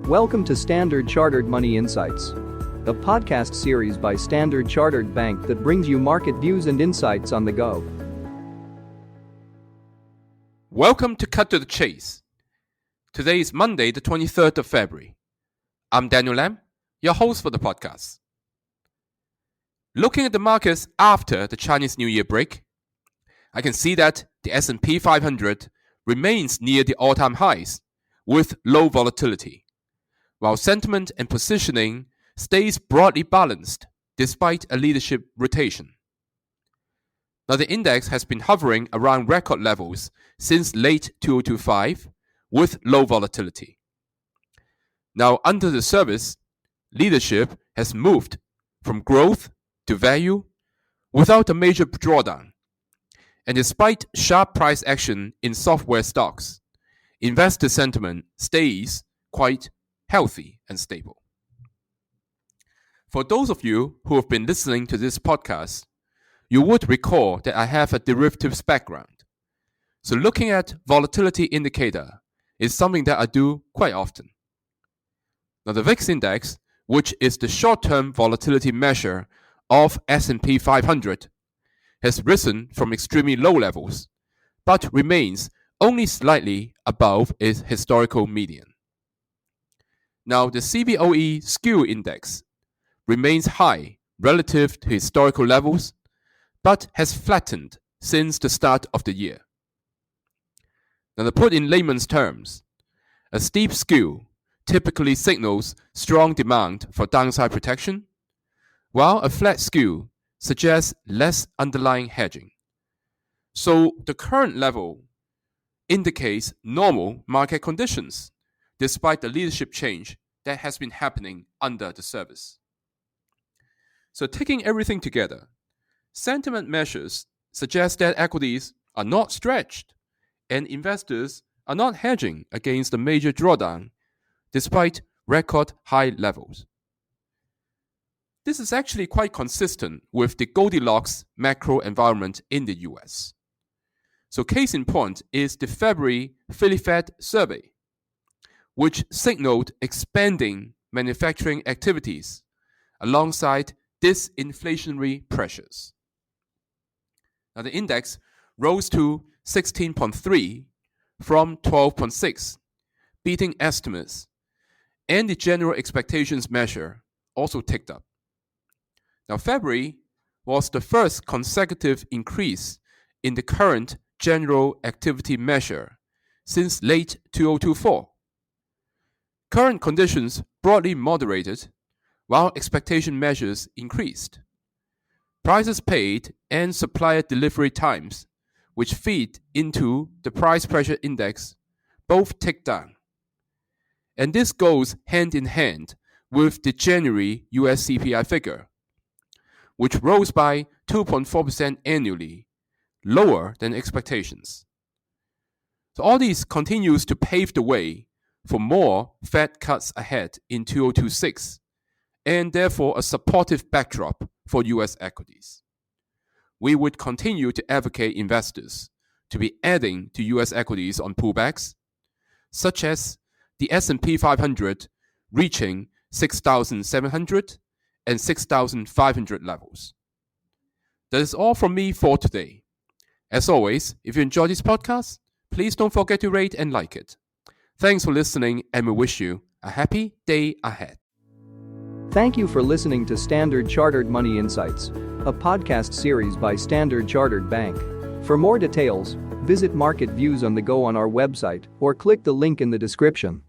Welcome to Standard Chartered Money Insights, a podcast series by Standard Chartered Bank that brings you market views and insights on the go. Welcome to Cut to the Chase. Today is Monday, the 23rd of February. I'm Daniel Lam, your host for the podcast. Looking at the markets after the Chinese New Year break, I can see that the S&P 500 remains near the all-time highs with low volatility, while sentiment and positioning stays broadly balanced despite a leadership rotation. Now, the index has been hovering around record levels since late 2025 with low volatility. Now, under the service, leadership has moved from growth to value without a major drawdown. And despite sharp price action in software stocks, investor sentiment stays quite healthy and stable. For those of you who have been listening to this podcast, you would recall that I have a derivatives background. So looking at volatility indicator is something that I do quite often. Now the VIX index, which is the short-term volatility measure of S&P 500, has risen from extremely low levels, but remains only slightly above its historical median. Now, the CBOE Skew Index remains high relative to historical levels, but has flattened since the start of the year. Now, to put in layman's terms, a steep skew typically signals strong demand for downside protection, while a flat skew suggests less underlying hedging. So the current level indicates normal market conditions, despite the leadership change that has been happening under the service. So taking everything together, sentiment measures suggest that equities are not stretched and investors are not hedging against a major drawdown, despite record high levels. This is actually quite consistent with the Goldilocks macro environment in the US. So case in point is the February Philly Fed survey, which signaled expanding manufacturing activities alongside disinflationary pressures. Now the index rose to 16.3 from 12.6, beating estimates, and the general expectations measure also ticked up. Now, February was the first consecutive increase in the current general activity measure since late 2024. Current conditions broadly moderated, while expectation measures increased. Prices paid and supplier delivery times, which feed into the price pressure index, both ticked down. And this goes hand in hand with the January US CPI figure, which rose by 2.4% annually, lower than expectations. So all this continues to pave the way for more Fed cuts ahead in 2026, and therefore a supportive backdrop for US equities. We would continue to advocate investors to be adding to US equities on pullbacks, such as the S&P 500 reaching 6,700 and 6,500 levels. That is all from me for today. As always, if you enjoyed this podcast, please don't forget to rate and like it. Thanks for listening, and we wish you a happy day ahead. Thank you for listening to Standard Chartered Money Insights, a podcast series by Standard Chartered Bank. For more details, visit Market Views on the Go on our website or click the link in the description.